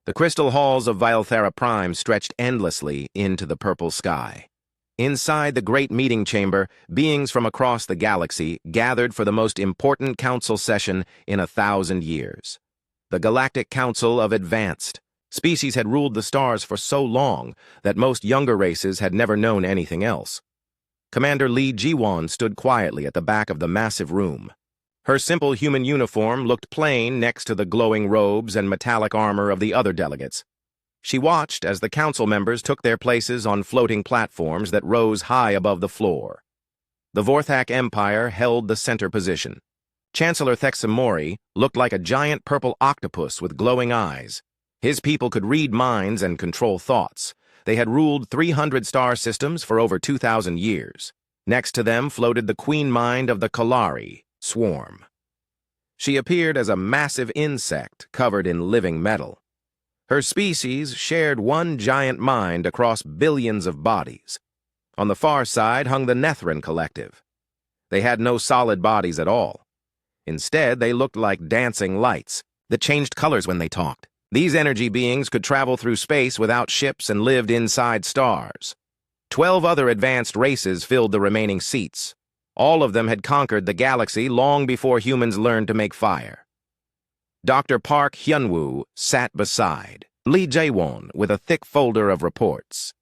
The crystal halls of Vilthera Prime stretched endlessly into the purple sky. Inside the great meeting chamber, beings from across the galaxy gathered for the most important council session in 1,000 years. The Galactic Council of Advanced. Species had ruled the stars for so long that most younger races had never known anything else. Commander Li Jiwan stood quietly at the back of the massive room. Her simple human uniform looked plain next to the glowing robes and metallic armor of the other delegates. She watched as the council members took their places on floating platforms that rose high above the floor. The Vorthak Empire held the center position. Chancellor Thexamori looked like a giant purple octopus with glowing eyes. His people could read minds and control thoughts. They had ruled 300 star systems for over 2,000 years. Next to them floated the queen mind of the Kalari, Swarm. She appeared as a massive insect covered in living metal. Her species shared one giant mind across billions of bodies. On the far side hung the Nethran Collective. They had no solid bodies at all. Instead, they looked like dancing lights that changed colors when they talked. These energy beings could travel through space without ships and lived inside stars. 12 other advanced races filled the remaining seats. All of them had conquered the galaxy long before humans learned to make fire. Dr. Park Hyunwoo sat beside Lee Jae-won with a thick folder of reports.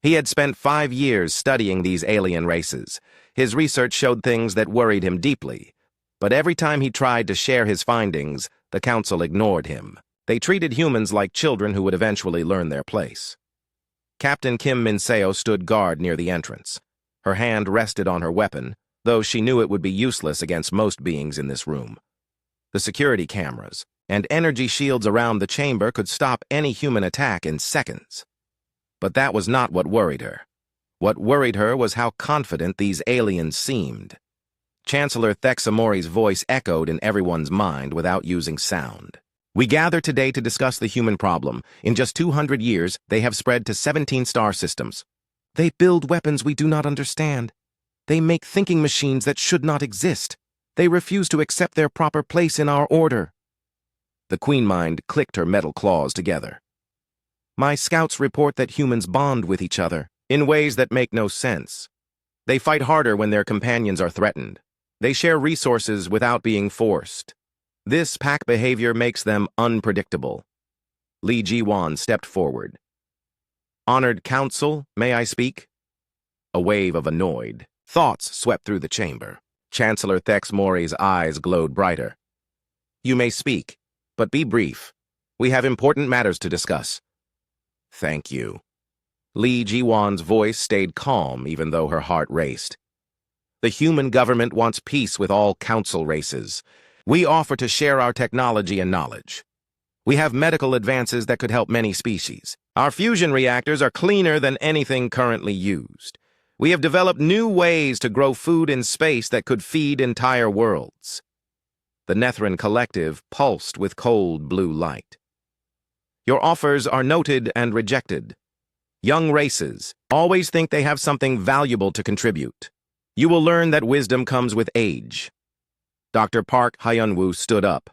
He had spent 5 years studying these alien races. His research showed things that worried him deeply. But every time he tried to share his findings, the council ignored him. They treated humans like children who would eventually learn their place. Captain Kim Min-seo stood guard near the entrance. Her hand rested on her weapon, though she knew it would be useless against most beings in this room. The security cameras and energy shields around the chamber could stop any human attack in seconds. But that was not what worried her. What worried her was how confident these aliens seemed. Chancellor Thexamori's voice echoed in everyone's mind without using sound. We gather today to discuss the human problem. In just 200 years, they have spread to 17 star systems. They build weapons we do not understand. They make thinking machines that should not exist. They refuse to accept their proper place in our order. The Queen Mind clicked her metal claws together. My scouts report that humans bond with each other in ways that make no sense. They fight harder when their companions are threatened. They share resources without being forced. This pack behavior makes them unpredictable. Li Jiwan stepped forward. Honored Council, may I speak? A wave of annoyed thoughts swept through the chamber. Chancellor Thexamori's eyes glowed brighter. You may speak, but be brief. We have important matters to discuss. Thank you. Li Jiwan's voice stayed calm even though her heart raced. The human government wants peace with all council races. We offer to share our technology and knowledge. We have medical advances that could help many species. Our fusion reactors are cleaner than anything currently used. We have developed new ways to grow food in space that could feed entire worlds. The Nethran Collective pulsed with cold blue light. Your offers are noted and rejected. Young races always think they have something valuable to contribute. You will learn that wisdom comes with age. Dr. Park Hyunwoo stood up.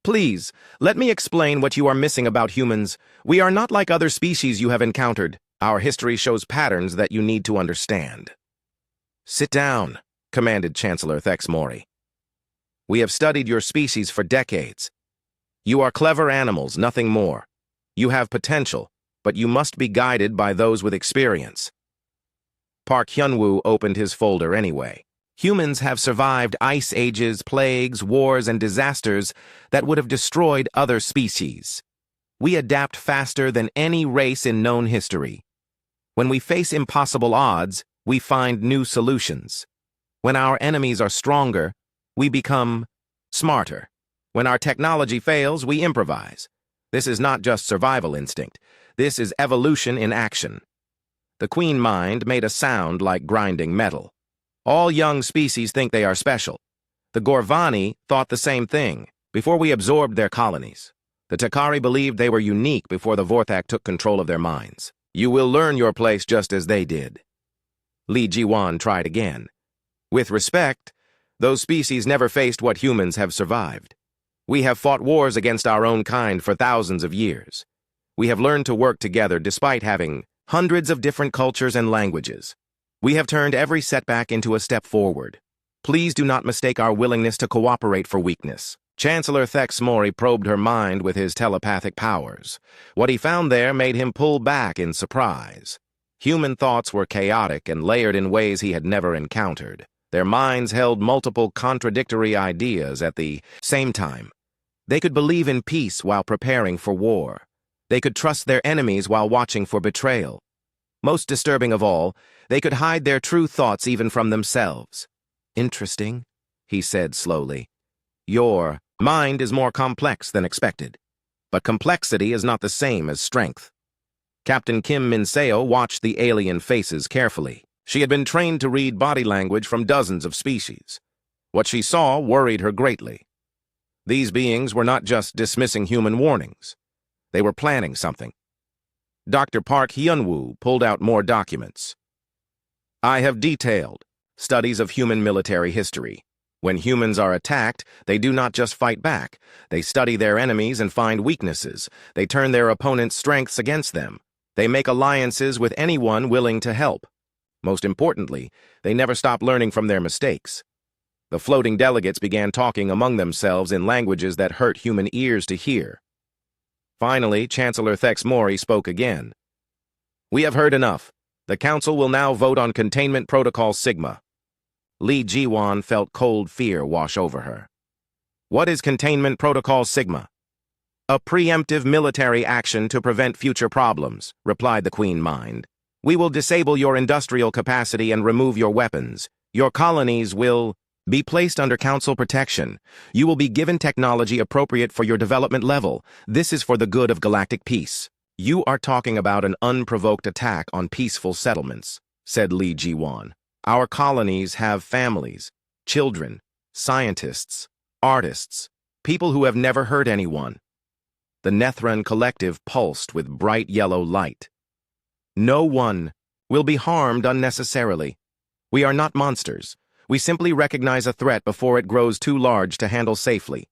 Please, let me explain what you are missing about humans. We are not like other species you have encountered. Our history shows patterns that you need to understand. Sit down, commanded Chancellor Thexamori. We have studied your species for decades. You are clever animals, nothing more. You have potential, but you must be guided by those with experience. Park Hyunwoo opened his folder anyway. Humans have survived ice ages, plagues, wars, and disasters that would have destroyed other species. We adapt faster than any race in known history. When we face impossible odds, we find new solutions. When our enemies are stronger, we become smarter. When our technology fails, we improvise. This is not just survival instinct. This is evolution in action. The Queen Mind made a sound like grinding metal. All young species think they are special. The Gorvani thought the same thing before we absorbed their colonies. The Takari believed they were unique before the Vorthak took control of their minds. You will learn your place just as they did. Li Jiwan tried again. With respect, those species never faced what humans have survived. We have fought wars against our own kind for thousands of years. We have learned to work together despite having hundreds of different cultures and languages. We have turned every setback into a step forward. Please do not mistake our willingness to cooperate for weakness. Chancellor Thex Mori probed her mind with his telepathic powers. What he found there made him pull back in surprise. Human thoughts were chaotic and layered in ways he had never encountered. Their minds held multiple contradictory ideas at the same time. They could believe in peace while preparing for war. They could trust their enemies while watching for betrayal. Most disturbing of all, they could hide their true thoughts even from themselves. Interesting, he said slowly. Your mind is more complex than expected. But complexity is not the same as strength. Captain Kim Min-seo watched the alien faces carefully. She had been trained to read body language from dozens of species. What she saw worried her greatly. These beings were not just dismissing human warnings. They were planning something. Dr. Park Hyun-woo pulled out more documents. I have detailed studies of human military history. When humans are attacked, they do not just fight back. They study their enemies and find weaknesses. They turn their opponent's strengths against them. They make alliances with anyone willing to help. Most importantly, they never stop learning from their mistakes. The floating delegates began talking among themselves in languages that hurt human ears to hear. Finally, Chancellor Thex Mori spoke again. We have heard enough. The Council will now vote on Containment Protocol Sigma. Lee Ji-won felt cold fear wash over her. What is Containment Protocol Sigma? A preemptive military action to prevent future problems, replied the Queen Mind. We will disable your industrial capacity and remove your weapons. Your colonies will be placed under Council protection. You will be given technology appropriate for your development level. This is for the good of galactic peace. You are talking about an unprovoked attack on peaceful settlements, said Lee Ji-won. Our colonies have families, children, scientists, artists, people who have never hurt anyone. The Nethran Collective pulsed with bright yellow light. No one will be harmed unnecessarily. We are not monsters. We simply recognize a threat before it grows too large to handle safely.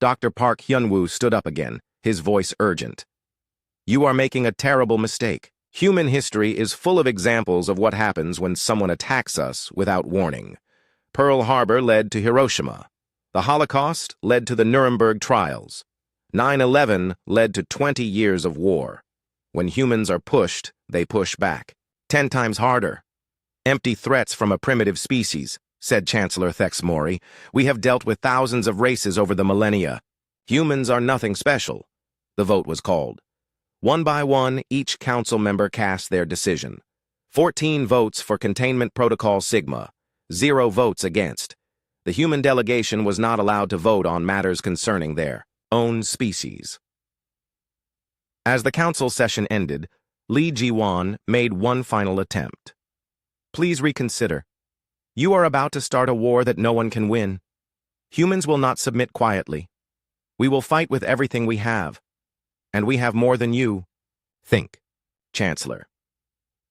Dr. Park Hyun-woo stood up again, his voice urgent. You are making a terrible mistake. Human history is full of examples of what happens when someone attacks us without warning. Pearl Harbor led to Hiroshima. The Holocaust led to the Nuremberg trials. 9/11 led to 20 years of war. When humans are pushed, they push back. 10 times harder. Empty threats from a primitive species, said Chancellor Thex Mori. We have dealt with thousands of races over the millennia. Humans are nothing special. The vote was called. One by one, each council member cast their decision. 14 votes for Containment Protocol Sigma, 0 votes against. The human delegation was not allowed to vote on matters concerning their own species. As the council session ended, Lee Ji-won made one final attempt. Please reconsider. You are about to start a war that no one can win. Humans will not submit quietly. We will fight with everything we have. And we have more than you. Think, Chancellor.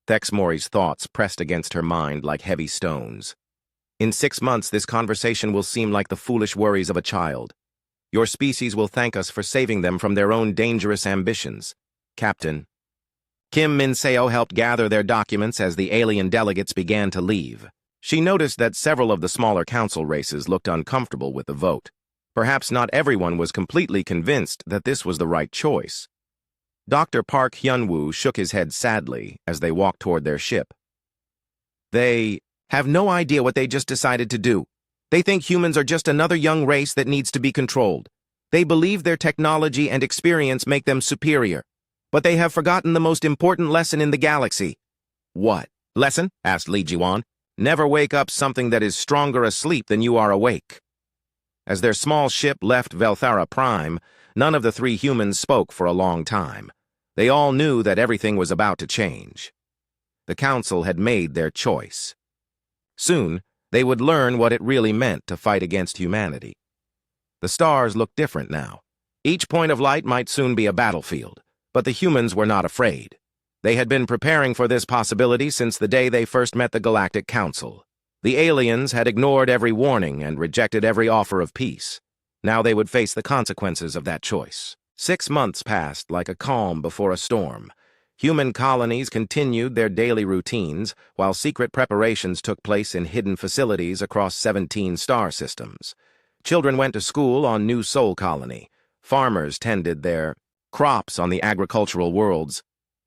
Thex Mori's thoughts pressed against her mind like heavy stones. In 6 months, this conversation will seem like the foolish worries of a child. Your species will thank us for saving them from their own dangerous ambitions. Captain. Kim Min-seo helped gather their documents as the alien delegates began to leave. She noticed that several of the smaller council races looked uncomfortable with the vote. Perhaps not everyone was completely convinced that this was the right choice. Dr. Park Hyun-woo shook his head sadly as they walked toward their ship. They have no idea what they just decided to do. They think humans are just another young race that needs to be controlled. They believe their technology and experience make them superior. But they have forgotten the most important lesson in the galaxy. What lesson? Asked Lee Ji-won. Never wake up something that is stronger asleep than you are awake. As their small ship left Velthara Prime, none of the 3 humans spoke for a long time. They all knew that everything was about to change. The council had made their choice. Soon, they would learn what it really meant to fight against humanity. The stars looked different now. Each point of light might soon be a battlefield, but the humans were not afraid. They had been preparing for this possibility since the day they first met the Galactic Council. The aliens had ignored every warning and rejected every offer of peace. Now they would face the consequences of that choice. 6 months passed like a calm before a storm. Human colonies continued their daily routines, while secret preparations took place in hidden facilities across 17 star systems. Children went to school on New Sol Colony. Farmers tended their crops on the agricultural worlds.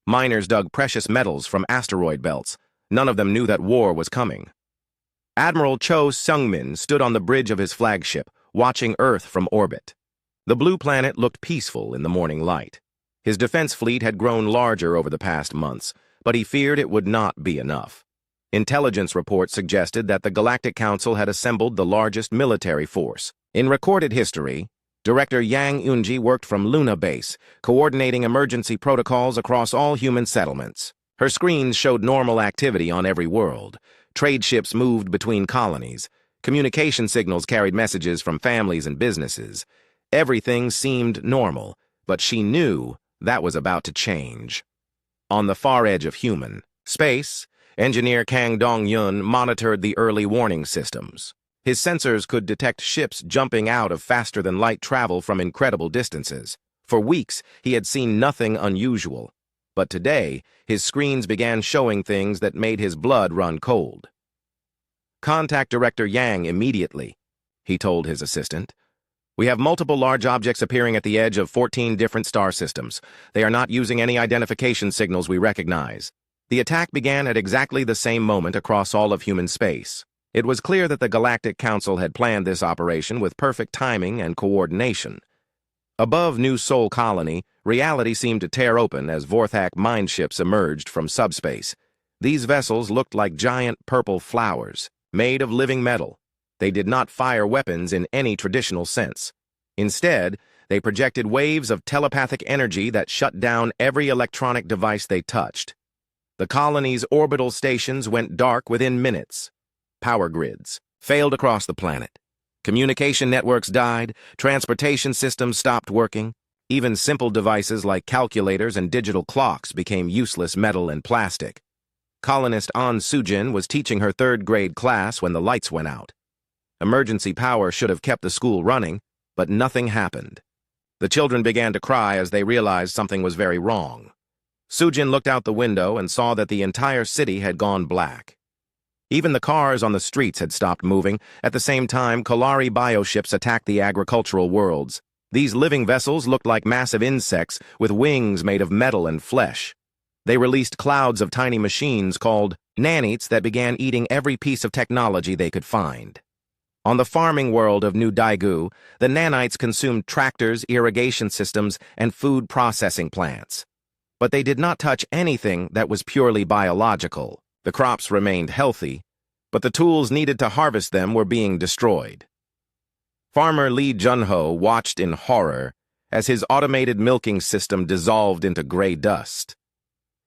Miners dug precious metals from asteroid belts. None of them knew that war was coming. Admiral Cho Seung-min stood on the bridge of his flagship, watching Earth from orbit. The blue planet looked peaceful in the morning light. His defense fleet had grown larger over the past months, but he feared it would not be enough. Intelligence reports suggested that the Galactic Council had assembled the largest military force. In recorded history, Director Yang Eunji worked from Luna Base, coordinating emergency protocols across all human settlements. Her screens showed normal activity on every world. Trade ships moved between colonies. Communication signals carried messages from families and businesses. Everything seemed normal, but she knew that was about to change. On the far edge of human space, engineer Kang Dong-yun monitored the early warning systems. His sensors could detect ships jumping out of faster-than-light travel from incredible distances. For weeks, he had seen nothing unusual. But today, his screens began showing things that made his blood run cold. "Contact Director Yang immediately," he told his assistant. "We have multiple large objects appearing at the edge of 14 different star systems. They are not using any identification signals we recognize." The attack began at exactly the same moment across all of human space. It was clear that the Galactic Council had planned this operation with perfect timing and coordination. Above New Sol Colony, reality seemed to tear open as Vorthak mine ships emerged from subspace. These vessels looked like giant purple flowers, made of living metal. They did not fire weapons in any traditional sense. Instead, they projected waves of telepathic energy that shut down every electronic device they touched. The colony's orbital stations went dark within minutes. Power grids failed across the planet. Communication networks died, transportation systems stopped working. Even simple devices like calculators and digital clocks became useless metal and plastic. Colonist An Sujin was teaching her third-grade class when the lights went out. Emergency power should have kept the school running, but nothing happened. The children began to cry as they realized something was very wrong. Sujin looked out the window and saw that the entire city had gone black. Even the cars on the streets had stopped moving. At the same time, Kalari bioships attacked the agricultural worlds. These living vessels looked like massive insects with wings made of metal and flesh. They released clouds of tiny machines called nanites that began eating every piece of technology they could find. On the farming world of New Daegu, the nanites consumed tractors, irrigation systems, and food processing plants. But they did not touch anything that was purely biological. The crops remained healthy, but the tools needed to harvest them were being destroyed. Farmer Lee Junho watched in horror as his automated milking system dissolved into gray dust.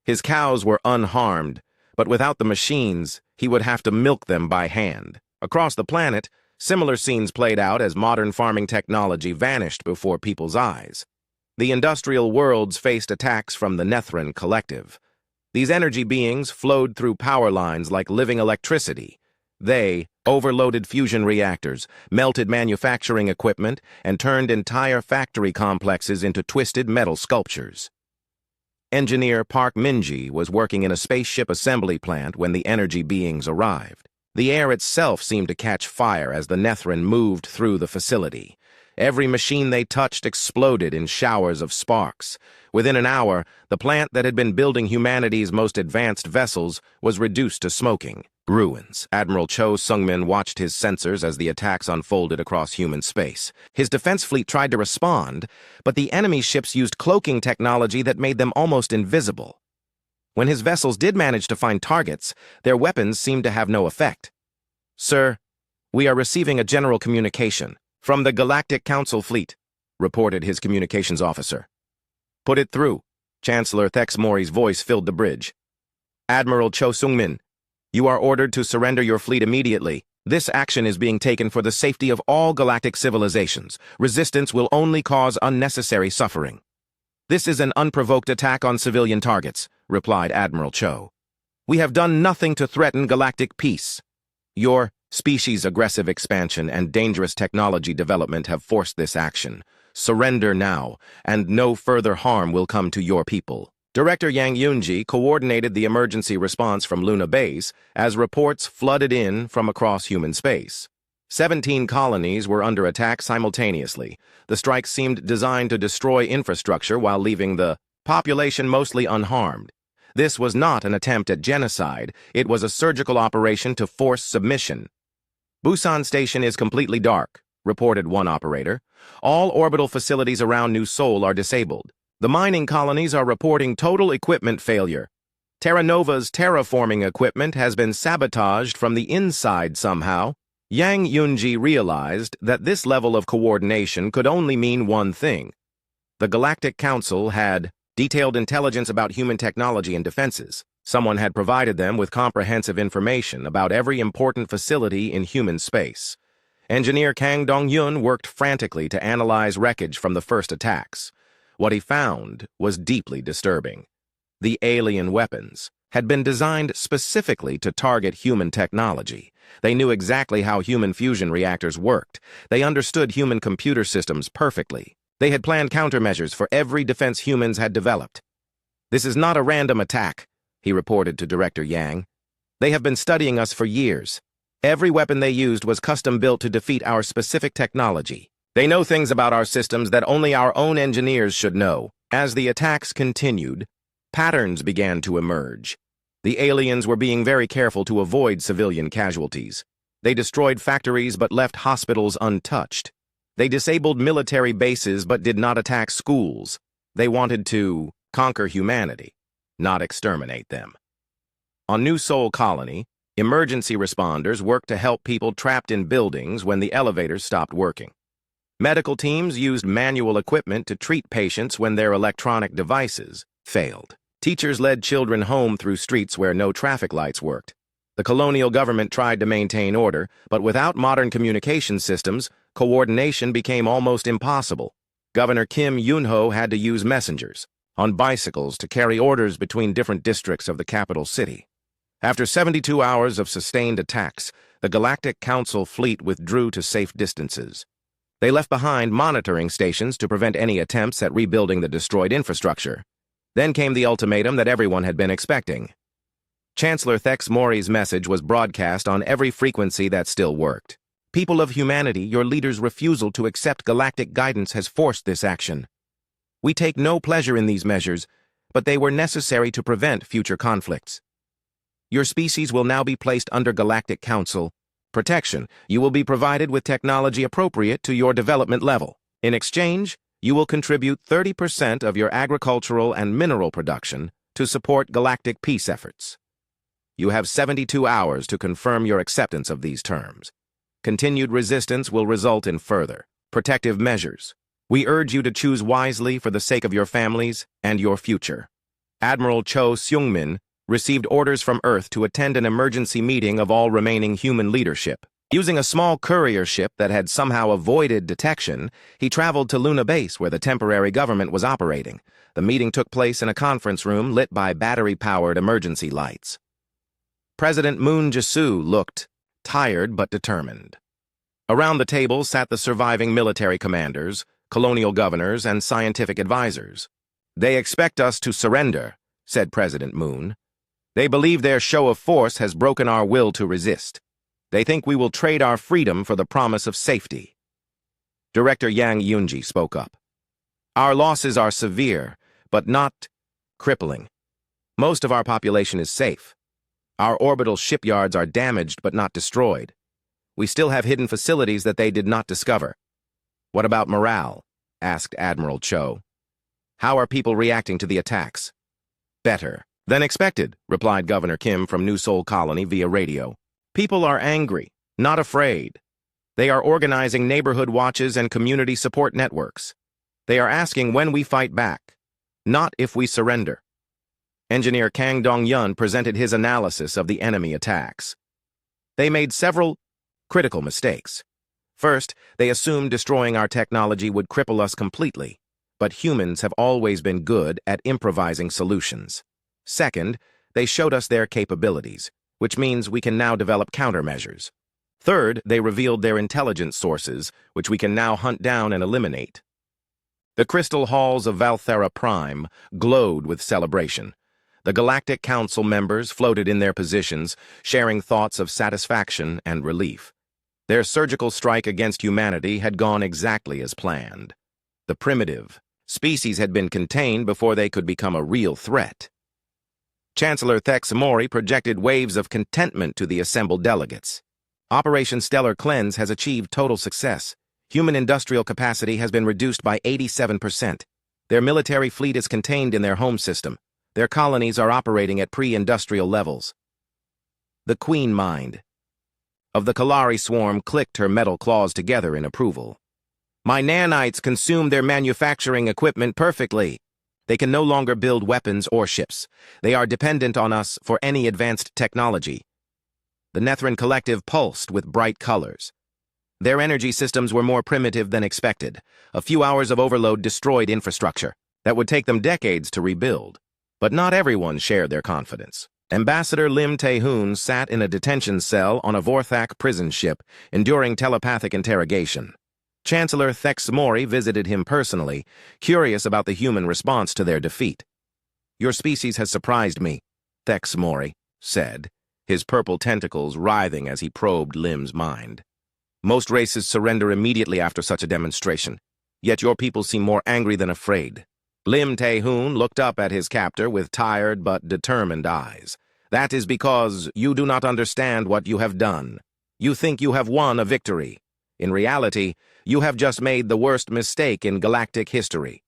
His cows were unharmed, but without the machines, he would have to milk them by hand. Across the planet, similar scenes played out as modern farming technology vanished before people's eyes. The industrial worlds faced attacks from the Nethran Collective. These energy beings flowed through power lines like living electricity. They overloaded fusion reactors, melted manufacturing equipment, and turned entire factory complexes into twisted metal sculptures. Engineer Park Minji was working in a spaceship assembly plant when the energy beings arrived. The air itself seemed to catch fire as the Nethran moved through the facility. Every machine they touched exploded in showers of sparks. Within an hour, the plant that had been building humanity's most advanced vessels was reduced to smoking ruins. Admiral Cho Seung-min watched his sensors as the attacks unfolded across human space. His defense fleet tried to respond, but the enemy ships used cloaking technology that made them almost invisible. When his vessels did manage to find targets, their weapons seemed to have no effect. "Sir, we are receiving a general communication from the Galactic Council fleet," reported his communications officer. "Put it through." Chancellor Thexmori's voice filled the bridge. "Admiral Cho Seung-min, you are ordered to surrender your fleet immediately. This action is being taken for the safety of all galactic civilizations. Resistance will only cause unnecessary suffering." "This is an unprovoked attack on civilian targets," replied Admiral Cho. "We have done nothing to threaten galactic peace. Your species' aggressive expansion and dangerous technology development have forced this action. Surrender now, and no further harm will come to your people. Director Yang Yunji coordinated the emergency response from Luna Base as reports flooded in from across human space. 17 colonies were under attack simultaneously. The strikes seemed designed to destroy infrastructure while leaving the population mostly unharmed. This was not an attempt at genocide, it was a surgical operation to force submission. Busan Station is completely dark, reported one operator. All orbital facilities around New Seoul are disabled. The mining colonies are reporting total equipment failure. Terra Nova's terraforming equipment has been sabotaged from the inside somehow. Yang Yunji realized that this level of coordination could only mean one thing. The Galactic Council had detailed intelligence about human technology and defenses. Someone had provided them with comprehensive information about every important facility in human space. Engineer Kang Dong-yun worked frantically to analyze wreckage from the first attacks. What he found was deeply disturbing. The alien weapons had been designed specifically to target human technology. They knew exactly how human fusion reactors worked. They understood human computer systems perfectly. They had planned countermeasures for every defense humans had developed. "This is not a random attack," he reported to Director Yang. "They have been studying us for years. Every weapon they used was custom-built to defeat our specific technology. They know things about our systems that only our own engineers should know." As the attacks continued, patterns began to emerge. The aliens were being very careful to avoid civilian casualties. They destroyed factories but left hospitals untouched. They disabled military bases but did not attack schools. They wanted to conquer humanity, not exterminate them. On New Seoul Colony, emergency responders worked to help people trapped in buildings when the elevators stopped working. Medical teams used manual equipment to treat patients when their electronic devices failed. Teachers led children home through streets where no traffic lights worked. The colonial government tried to maintain order, but without modern communication systems, coordination became almost impossible. Governor Kim Yun-ho had to use messengers on bicycles to carry orders between different districts of the capital city. After 72 hours of sustained attacks, the Galactic Council fleet withdrew to safe distances. They left behind monitoring stations to prevent any attempts at rebuilding the destroyed infrastructure. Then came the ultimatum that everyone had been expecting. Chancellor Thex Mori's message was broadcast on every frequency that still worked. "People of humanity, your leader's refusal to accept galactic guidance has forced this action. We take no pleasure in these measures, but they were necessary to prevent future conflicts. Your species will now be placed under Galactic Council protection. You will be provided with technology appropriate to your development level. In exchange, you will contribute 30% of your agricultural and mineral production to support galactic peace efforts. You have 72 hours to confirm your acceptance of these terms. Continued resistance will result in further protective measures. We urge you to choose wisely for the sake of your families and your future." Admiral Cho Seung-min received orders from Earth to attend an emergency meeting of all remaining human leadership. Using a small courier ship that had somehow avoided detection, he traveled to Luna Base where the temporary government was operating. The meeting took place in a conference room lit by battery-powered emergency lights. President Moon Jae-soo looked tired but determined. Around the table sat the surviving military commanders, colonial governors, and scientific advisors. "They expect us to surrender," said President Moon. "They believe their show of force has broken our will to resist. They think we will trade our freedom for the promise of safety." Director Yang Yunji spoke up. "Our losses are severe, but not crippling. Most of our population is safe. Our orbital shipyards are damaged but not destroyed. We still have hidden facilities that they did not discover." "What about morale?" asked Admiral Cho. "How are people reacting to the attacks?" "Better than expected," replied Governor Kim from New Seoul Colony via radio. "People are angry, not afraid. They are organizing neighborhood watches and community support networks. They are asking when we fight back, not if we surrender." Engineer Kang Dong-yun presented his analysis of the enemy attacks. They made several critical mistakes. First, they assumed destroying our technology would cripple us completely, but humans have always been good at improvising solutions. Second, they showed us their capabilities, which means we can now develop countermeasures. Third, they revealed their intelligence sources, which we can now hunt down and eliminate. The crystal halls of Valthera Prime glowed with celebration. The Galactic Council members floated in their positions, sharing thoughts of satisfaction and relief. Their surgical strike against humanity had gone exactly as planned. The primitive species had been contained before they could become a real threat. Chancellor Thex Mori projected waves of contentment to the assembled delegates. Operation Stellar Cleanse has achieved total success. Human industrial capacity has been reduced by 87%. Their military fleet is contained in their home system. Their colonies are operating at pre-industrial levels. The Queen Mind of the Kalari swarm clicked her metal claws together in approval. My nanites consume their manufacturing equipment perfectly. They can no longer build weapons or ships. They are dependent on us for any advanced technology. The Nethran Collective pulsed with bright colors. Their energy systems were more primitive than expected. A few hours of overload destroyed infrastructure that would take them decades to rebuild. But not everyone shared their confidence. Ambassador Lim Tae-hoon sat in a detention cell on a Vorthak prison ship, enduring telepathic interrogation. Chancellor Thex Mori visited him personally, curious about the human response to their defeat. Your species has surprised me, Thex Mori said, his purple tentacles writhing as he probed Lim's mind. Most races surrender immediately after such a demonstration, yet your people seem more angry than afraid. Lim Tae-hoon looked up at his captor with tired but determined eyes. That is because you do not understand what you have done. You think you have won a victory. In reality, you have just made the worst mistake in galactic history.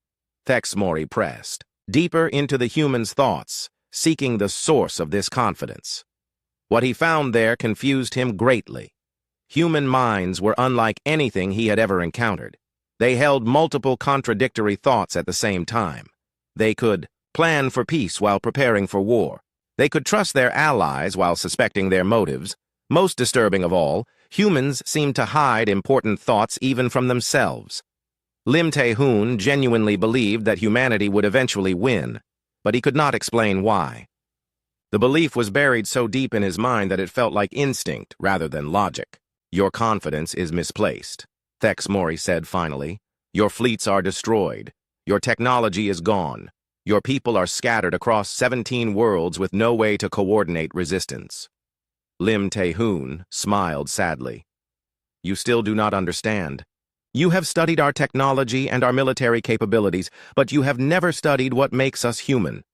Thex Mori pressed deeper into the human's thoughts, seeking the source of this confidence. What he found there confused him greatly. Human minds were unlike anything he had ever encountered. They held multiple contradictory thoughts at the same time. They could plan for peace while preparing for war. They could trust their allies while suspecting their motives. Most disturbing of all, humans seemed to hide important thoughts even from themselves. Lim Tae-hoon genuinely believed that humanity would eventually win, but he could not explain why. The belief was buried so deep in his mind that it felt like instinct rather than logic. Your confidence is misplaced, Thex Mori said finally. Your fleets are destroyed. Your technology is gone. Your people are scattered across 17 worlds with no way to coordinate resistance. Lim Tae-hoon smiled sadly. You still do not understand. You have studied our technology and our military capabilities, but you have never studied what makes us human.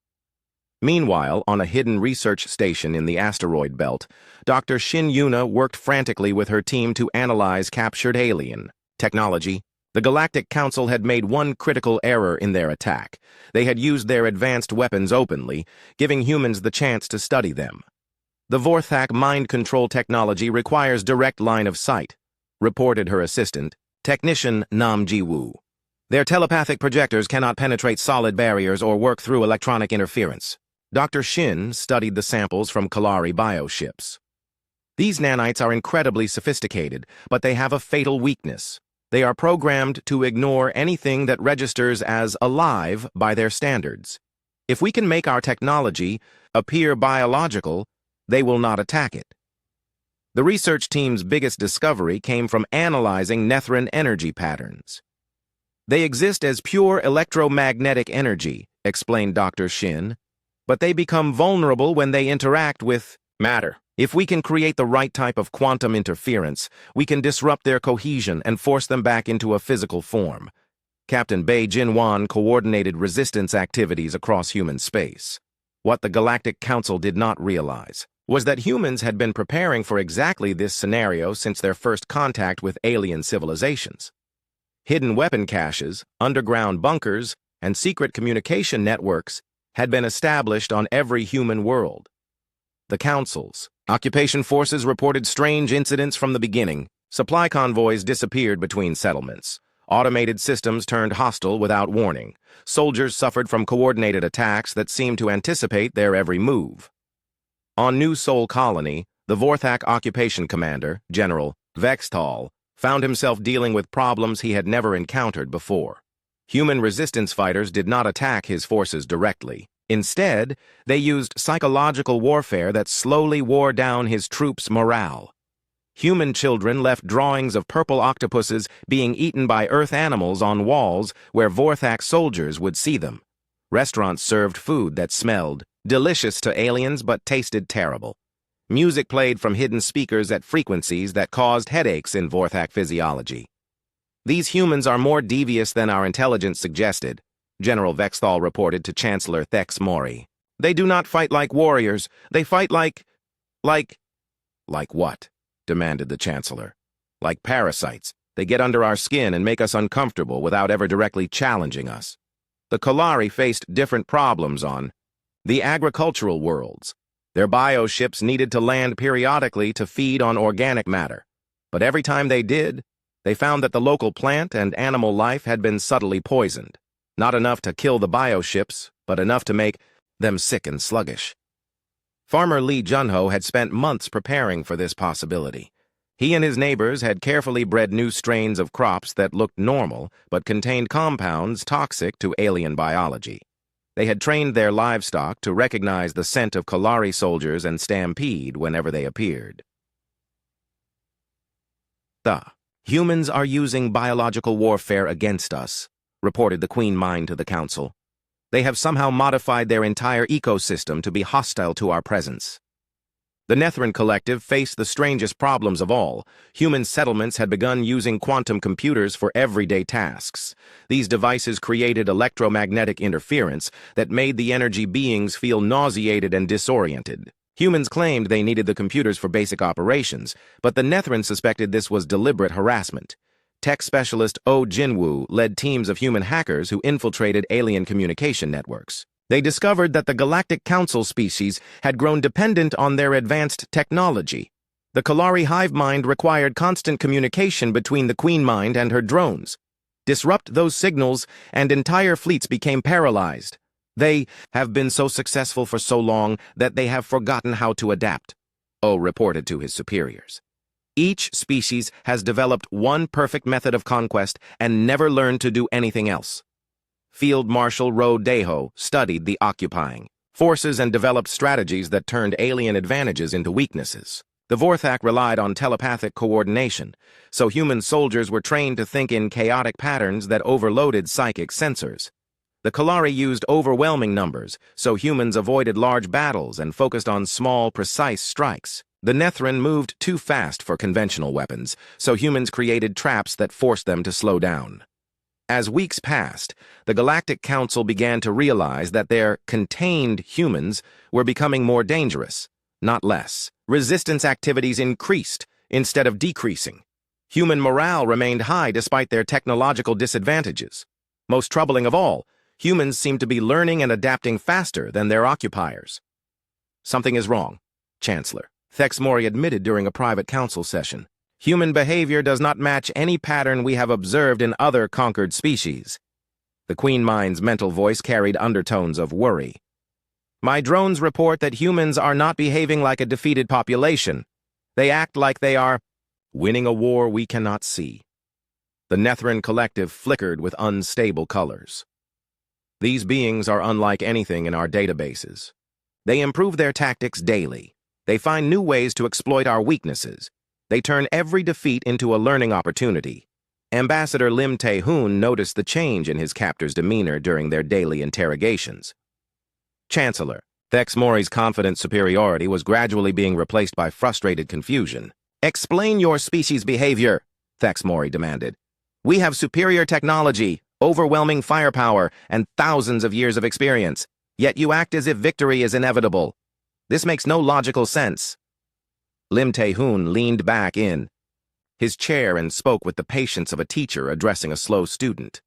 Meanwhile, on a hidden research station in the asteroid belt, Dr. Shin Yuna worked frantically with her team to analyze captured alien technology. The Galactic Council had made one critical error in their attack. They had used their advanced weapons openly, giving humans the chance to study them. The Vorthak mind control technology requires direct line of sight, reported her assistant, Technician Nam Ji-woo. Their telepathic projectors cannot penetrate solid barriers or work through electronic interference. Dr. Shin studied the samples from Kalari bioships. These nanites are incredibly sophisticated, but they have a fatal weakness. They are programmed to ignore anything that registers as alive by their standards. If we can make our technology appear biological, they will not attack it. The research team's biggest discovery came from analyzing Nethran energy patterns. They exist as pure electromagnetic energy, explained Dr. Shin, but they become vulnerable when they interact with matter. If we can create the right type of quantum interference, we can disrupt their cohesion and force them back into a physical form. Captain Bei Jinwan coordinated resistance activities across human space. What the Galactic Council did not realize was that humans had been preparing for exactly this scenario since their first contact with alien civilizations. Hidden weapon caches, underground bunkers, and secret communication networks had been established on every human world. The Council's occupation forces reported strange incidents from the beginning. Supply convoys disappeared between settlements. Automated systems turned hostile without warning. Soldiers suffered from coordinated attacks that seemed to anticipate their every move. On New Sol Colony, the Vorthak occupation commander, General Vextal, found himself dealing with problems he had never encountered before. Human resistance fighters did not attack his forces directly. Instead, they used psychological warfare that slowly wore down his troops' morale. Human children left drawings of purple octopuses being eaten by Earth animals on walls where Vorthak soldiers would see them. Restaurants served food that smelled delicious to aliens but tasted terrible. Music played from hidden speakers at frequencies that caused headaches in Vorthak physiology. These humans are more devious than our intelligence suggested, General Vexthal reported to Chancellor Thex Mori. They do not fight like warriors. They fight like what? Demanded the Chancellor. Like parasites. They get under our skin and make us uncomfortable without ever directly challenging us. The Kalari faced different problems on the agricultural worlds. Their bioships needed to land periodically to feed on organic matter. But every time they did, they found that the local plant and animal life had been subtly poisoned. Not enough to kill the bioships, but enough to make them sick and sluggish. Farmer Lee Junho had spent months preparing for this possibility. He and his neighbors had carefully bred new strains of crops that looked normal but contained compounds toxic to alien biology. They had trained their livestock to recognize the scent of Kalari soldiers and stampede whenever they appeared. The humans are using biological warfare against us, reported the Queen Mind to the Council. They have somehow modified their entire ecosystem to be hostile to our presence. The Nethrin Collective faced the strangest problems of all. Human settlements had begun using quantum computers for everyday tasks. These devices created electromagnetic interference that made the energy beings feel nauseated and disoriented. Humans claimed they needed the computers for basic operations, but the Nethrin suspected this was deliberate harassment. Tech specialist Oh Jinwoo led teams of human hackers who infiltrated alien communication networks. They discovered that the Galactic Council species had grown dependent on their advanced technology. The Kalari hive mind required constant communication between the Queen Mind and her drones. Disrupt those signals, and entire fleets became paralyzed. They have been so successful for so long that they have forgotten how to adapt, Oh reported to his superiors. Each species has developed one perfect method of conquest and never learned to do anything else. Field Marshal Ro Deho studied the occupying forces and developed strategies that turned alien advantages into weaknesses. The Vorthak relied on telepathic coordination, so human soldiers were trained to think in chaotic patterns that overloaded psychic sensors. The Kalari used overwhelming numbers, so humans avoided large battles and focused on small, precise strikes. The Nethrin moved too fast for conventional weapons, so humans created traps that forced them to slow down. As weeks passed, the Galactic Council began to realize that their contained humans were becoming more dangerous, not less. Resistance activities increased instead of decreasing. Human morale remained high despite their technological disadvantages. Most troubling of all, humans seemed to be learning and adapting faster than their occupiers. Something is wrong, Chancellor Thex Mori admitted during a private council session. Human behavior does not match any pattern we have observed in other conquered species. The Queen Mind's mental voice carried undertones of worry. My drones report that humans are not behaving like a defeated population. They act like they are winning a war we cannot see. The Nethrin Collective flickered with unstable colors. These beings are unlike anything in our databases. They improve their tactics daily. They find new ways to exploit our weaknesses. They turn every defeat into a learning opportunity. Ambassador Lim Tae-hoon noticed the change in his captor's demeanor during their daily interrogations. Chancellor Thex Mori's confident superiority was gradually being replaced by frustrated confusion. Explain your species' behavior, Thex Mori demanded. We have superior technology, overwhelming firepower, and thousands of years of experience. Yet you act as if victory is inevitable. This makes no logical sense. Lim Tae-hoon leaned back in his chair and spoke with the patience of a teacher addressing a slow student.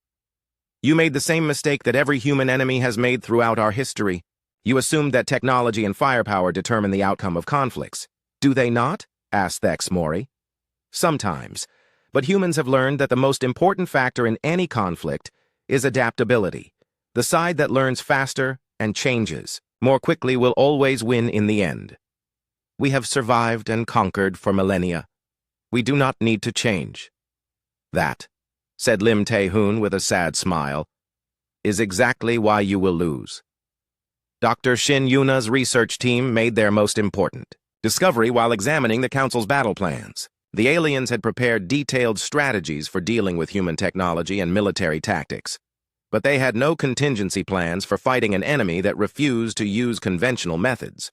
You made the same mistake that every human enemy has made throughout our history. You assumed that technology and firepower determine the outcome of conflicts. Do they not? Asked Thex Mori. Sometimes, but humans have learned that the most important factor in any conflict is adaptability. The side that learns faster and changes more quickly will always win in the end. We have survived and conquered for millennia. We do not need to change. That, said Lim Tae-hoon with a sad smile, is exactly why you will lose. Dr. Shin Yuna's research team made their most important discovery while examining the Council's battle plans. The aliens had prepared detailed strategies for dealing with human technology and military tactics, but they had no contingency plans for fighting an enemy that refused to use conventional methods.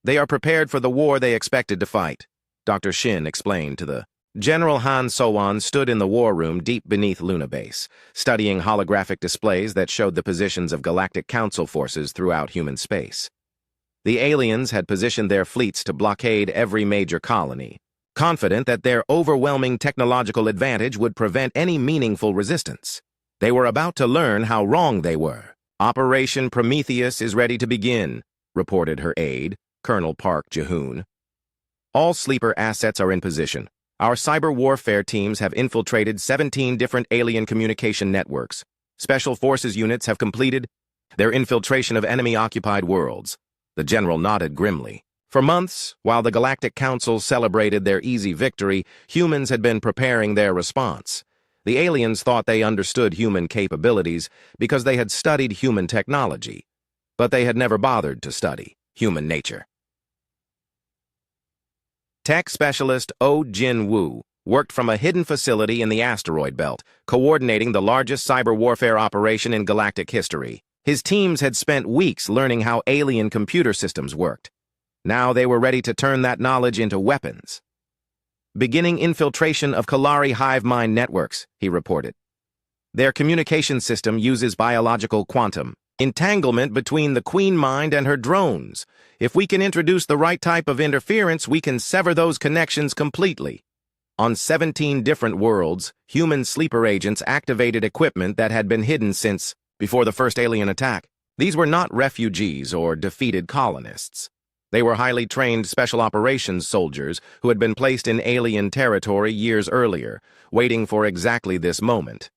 They are prepared for the war they expected to fight, Dr. Shin explained to the General Han So-won stood in the war room deep beneath Luna Base, studying holographic displays that showed the positions of Galactic Council forces throughout human space. The aliens had positioned their fleets to blockade every major colony, confident that their overwhelming technological advantage would prevent any meaningful resistance. They were about to learn how wrong they were. Operation Prometheus is ready to begin, reported her aide, Colonel Park Ji-hoon. All sleeper assets are in position. Our cyber warfare teams have infiltrated 17 different alien communication networks. Special forces units have completed their infiltration of enemy-occupied worlds. The general nodded grimly. For months, while the Galactic Council celebrated their easy victory, humans had been preparing their response. The aliens thought they understood human capabilities because they had studied human technology, but they had never bothered to study human nature. Tech specialist Oh Jin-woo worked from a hidden facility in the asteroid belt, coordinating the largest cyber warfare operation in galactic history. His teams had spent weeks learning how alien computer systems worked. Now they were ready to turn that knowledge into weapons. Beginning infiltration of Kalari hive mind networks, he reported. Their communication system uses biological quantum entanglement between the Queen Mind and her drones. If we can introduce the right type of interference, we can sever those connections completely. On 17 different worlds, human sleeper agents activated equipment that had been hidden since before the first alien attack. These were not refugees or defeated colonists. They were highly trained special operations soldiers who had been placed in alien territory years earlier, waiting for exactly this moment.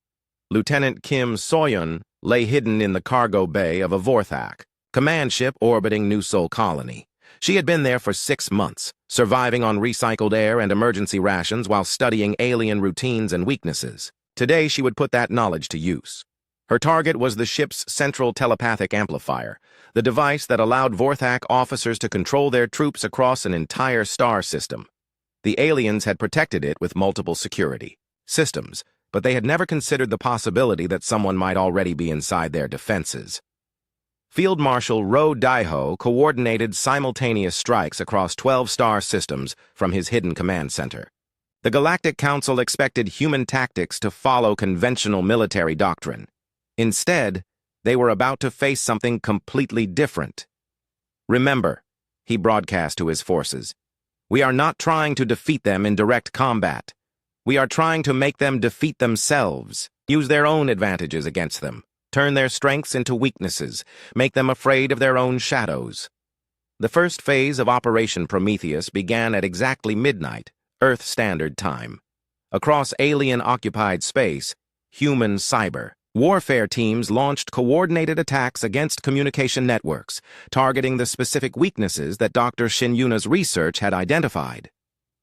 Lieutenant Kim So-yeon lay hidden in the cargo bay of a Vorthak command ship orbiting New Sol Colony. She had been there for 6 months, surviving on recycled air and emergency rations while studying alien routines and weaknesses. Today, she would put that knowledge to use. Her target was the ship's central telepathic amplifier, the device that allowed Vorthak officers to control their troops across an entire star system. The aliens had protected it with multiple security systems, but they had never considered the possibility that someone might already be inside their defenses. Field Marshal Ro Daiho coordinated simultaneous strikes across 12 star systems from his hidden command center. The Galactic Council expected human tactics to follow conventional military doctrine. Instead, they were about to face something completely different. Remember, he broadcast to his forces, we are not trying to defeat them in direct combat. We are trying to make them defeat themselves, use their own advantages against them, turn their strengths into weaknesses, make them afraid of their own shadows. The first phase of Operation Prometheus began at exactly midnight, Earth Standard Time. Across alien-occupied space, human cyber warfare teams launched coordinated attacks against communication networks, targeting the specific weaknesses that Dr. Shin Yuna's research had identified.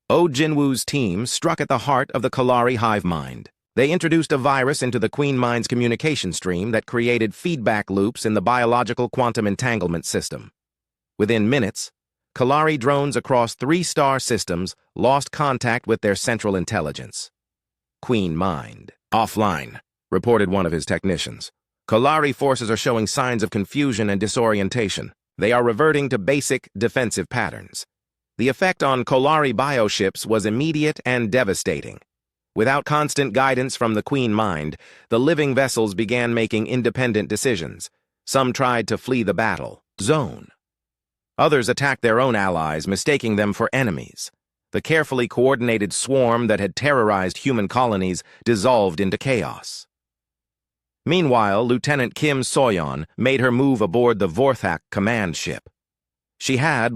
Oh Jin-woo's team struck at the heart of the Kalari hive mind. They introduced a virus into the Queen Mind's communication stream that created feedback loops in the biological quantum entanglement system. Within minutes, Kalari drones across 3 star systems lost contact with their central intelligence. Queen Mind. Offline, reported one of his technicians. Kalari forces are showing signs of confusion and disorientation. They are reverting to basic defensive patterns. The effect on Kalari bioships was immediate and devastating. Without constant guidance from the Queen Mind, the living vessels began making independent decisions. Some tried to flee the battle zone. Others attacked their own allies, mistaking them for enemies. The carefully coordinated swarm that had terrorized human colonies dissolved into chaos. Meanwhile, Lieutenant Kim So-yeon made her move aboard the Vorthak command ship. She had,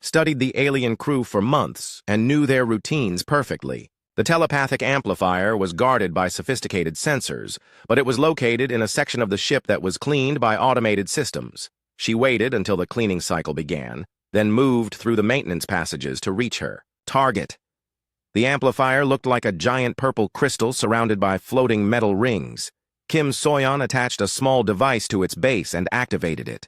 studied the alien crew for months and knew their routines perfectly. The telepathic amplifier was guarded by sophisticated sensors, but it was located in a section of the ship that was cleaned by automated systems. She waited until the cleaning cycle began, then moved through the maintenance passages to reach her target. The amplifier looked like a giant purple crystal surrounded by floating metal rings. Kim So-yeon attached a small device to its base and activated it.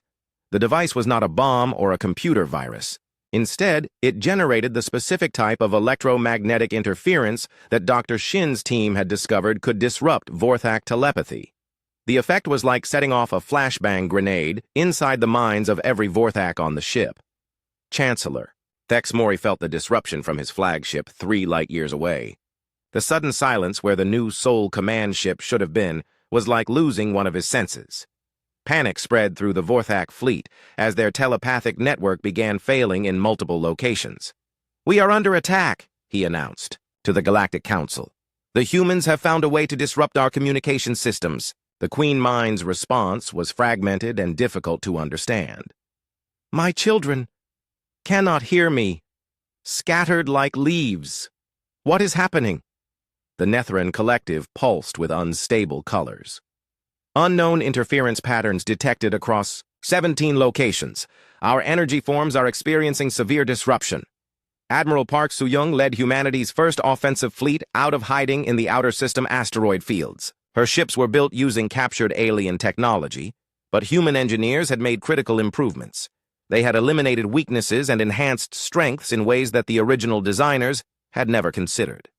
The device was not a bomb or a computer virus. Instead, it generated the specific type of electromagnetic interference that Dr. Shin's team had discovered could disrupt Vorthak telepathy. The effect was like setting off a flashbang grenade inside the minds of every Vorthak on the ship. Chancellor. Thexmori felt the disruption from his flagship 3 light-years away. The sudden silence where the new Sol command ship should have been was like losing one of his senses. Panic spread through the Vorthak fleet as their telepathic network began failing in multiple locations. "We are under attack," he announced to the Galactic Council. "The humans have found a way to disrupt our communication systems." The Queen Mind's response was fragmented and difficult to understand. "My children cannot hear me. Scattered like leaves. What is happening?" The Netheran collective pulsed with unstable colors. "Unknown interference patterns detected across 17 locations. Our energy forms are experiencing severe disruption. Admiral Park Soo-young led humanity's first offensive fleet out of hiding in the outer system asteroid fields. Her ships were built using captured alien technology, but human engineers had made critical improvements. They had eliminated weaknesses and enhanced strengths in ways that the original designers had never considered.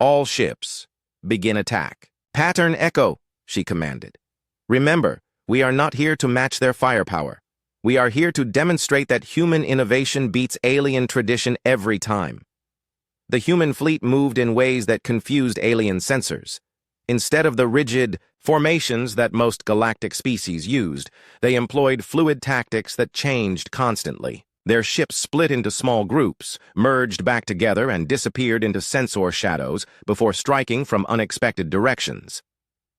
All ships, begin attack. Pattern Echo, she commanded. Remember, we are not here to match their firepower. We are here to demonstrate that human innovation beats alien tradition every time. The human fleet moved in ways that confused alien sensors. Instead of the rigid formations that most galactic species used, they employed fluid tactics that changed constantly. Their ships split into small groups, merged back together, and disappeared into sensor shadows before striking from unexpected directions.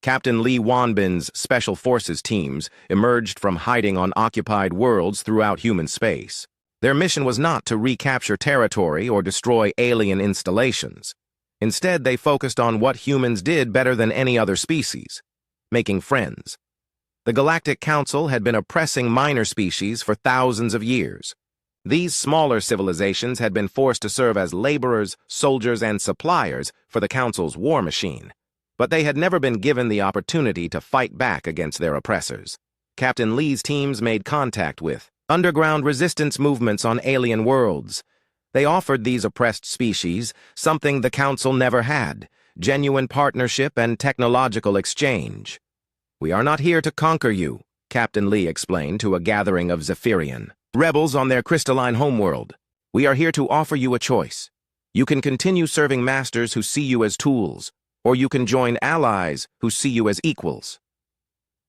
Captain Lee Wanbin's Special Forces teams emerged from hiding on occupied worlds throughout human space. Their mission was not to recapture territory or destroy alien installations. Instead, they focused on what humans did better than any other species: making friends. The Galactic Council had been oppressing minor species for thousands of years. These smaller civilizations had been forced to serve as laborers, soldiers, and suppliers for the Council's war machine. But they had never been given the opportunity to fight back against their oppressors. Captain Lee's teams made contact with underground resistance movements on alien worlds. They offered these oppressed species something the Council never had: genuine partnership and technological exchange. "We are not here to conquer you," Captain Lee explained to a gathering of Zephyrian rebels on their crystalline homeworld. "We are here to offer you a choice. You can continue serving masters who see you as tools, or you can join allies who see you as equals."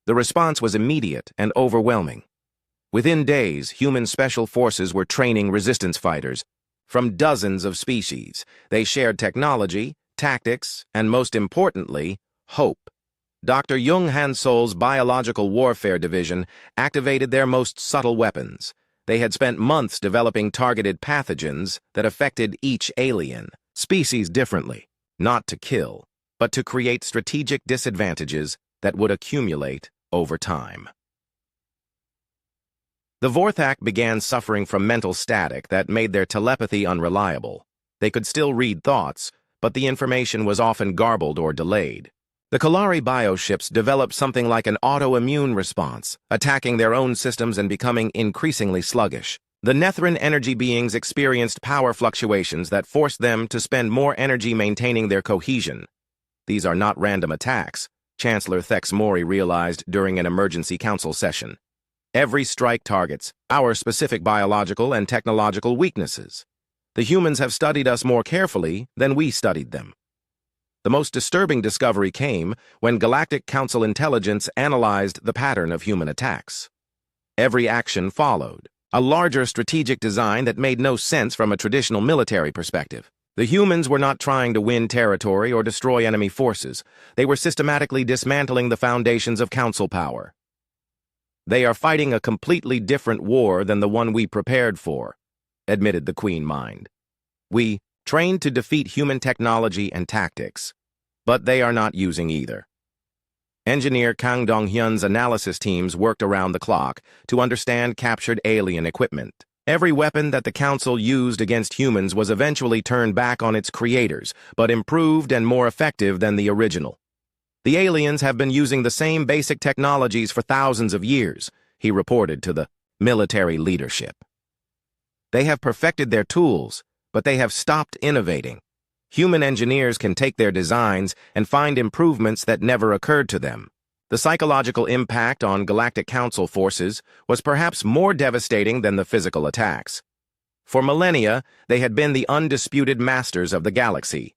The response was immediate and overwhelming. Within days, human special forces were training resistance fighters from dozens of species. They shared technology, tactics, and most importantly, hope. Dr. Jung Han-sol's Biological Warfare Division activated their most subtle weapons. They had spent months developing targeted pathogens that affected each alien species differently, not to kill, but to create strategic disadvantages that would accumulate over time. The Vorthak began suffering from mental static that made their telepathy unreliable. They could still read thoughts, but the information was often garbled or delayed. The Kalari bioships developed something like an autoimmune response, attacking their own systems and becoming increasingly sluggish. The Netheran energy beings experienced power fluctuations that forced them to spend more energy maintaining their cohesion. These are not random attacks, Chancellor Thexmori realized during an emergency council session. Every strike targets our specific biological and technological weaknesses. The humans have studied us more carefully than we studied them. The most disturbing discovery came when Galactic Council intelligence analyzed the pattern of human attacks. Every action followed a larger strategic design that made no sense from a traditional military perspective. The humans were not trying to win territory or destroy enemy forces. They were systematically dismantling the foundations of Council power. "They are fighting a completely different war than the one we prepared for," admitted the Queen Mind. "We trained to defeat human technology and tactics, but they are not using either." Engineer Kang Dong-hyun's analysis teams worked around the clock to understand captured alien equipment. Every weapon that the Council used against humans was eventually turned back on its creators, but improved and more effective than the original. "The aliens have been using the same basic technologies for thousands of years," he reported to the military leadership. They have perfected their tools, but they have stopped innovating. Human engineers can take their designs and find improvements that never occurred to them. The psychological impact on Galactic Council forces was perhaps more devastating than the physical attacks. For millennia, they had been the undisputed masters of the galaxy.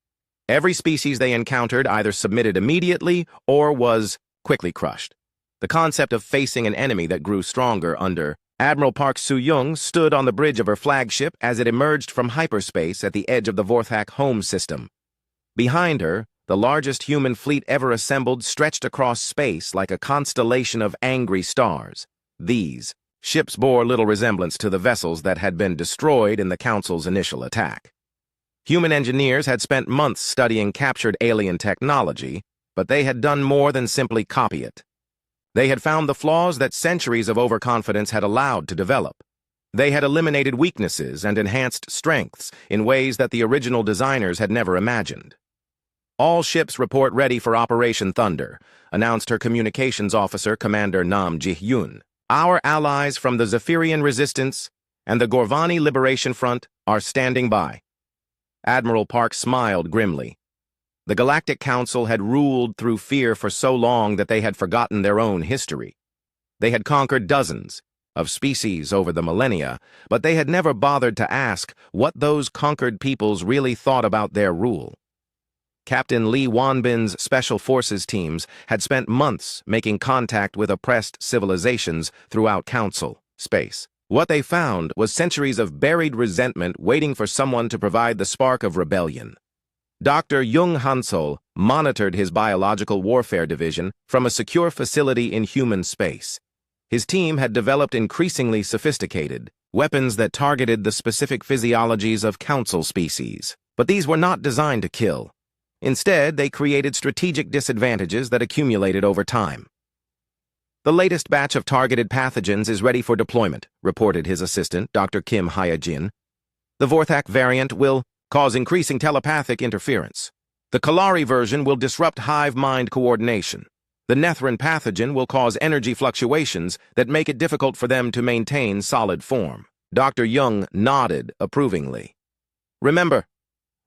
Every species they encountered either submitted immediately or was quickly crushed. The concept of facing an enemy that grew stronger under Admiral Park Soo-young stood on the bridge of her flagship as it emerged from hyperspace at the edge of the Vorthak home system. Behind her, the largest human fleet ever assembled stretched across space like a constellation of angry stars. These ships bore little resemblance to the vessels that had been destroyed in the Council's initial attack. Human engineers had spent months studying captured alien technology, but they had done more than simply copy it. They had found the flaws that centuries of overconfidence had allowed to develop. They had eliminated weaknesses and enhanced strengths in ways that the original designers had never imagined. "All ships report ready for Operation Thunder," announced her communications officer, Commander Nam Ji-hyun. "Our allies from the Zephyrian Resistance and the Gorvani Liberation Front are standing by." Admiral Park smiled grimly. The Galactic Council had ruled through fear for so long that they had forgotten their own history. They had conquered dozens of species over the millennia, but they had never bothered to ask what those conquered peoples really thought about their rule. Captain Lee Wanbin's Special Forces teams had spent months making contact with oppressed civilizations throughout Council space. What they found was centuries of buried resentment waiting for someone to provide the spark of rebellion. Dr. Jung Hansol monitored his biological warfare division from a secure facility in human space. His team had developed increasingly sophisticated weapons that targeted the specific physiologies of Council species. But these were not designed to kill. Instead, they created strategic disadvantages that accumulated over time. "The latest batch of targeted pathogens is ready for deployment," reported his assistant, Dr. Kim Hyejin. "The Vorthak variant will cause increasing telepathic interference. The Kalari version will disrupt hive-mind coordination. The Nethran pathogen will cause energy fluctuations that make it difficult for them to maintain solid form." Dr. Jung nodded approvingly. "Remember,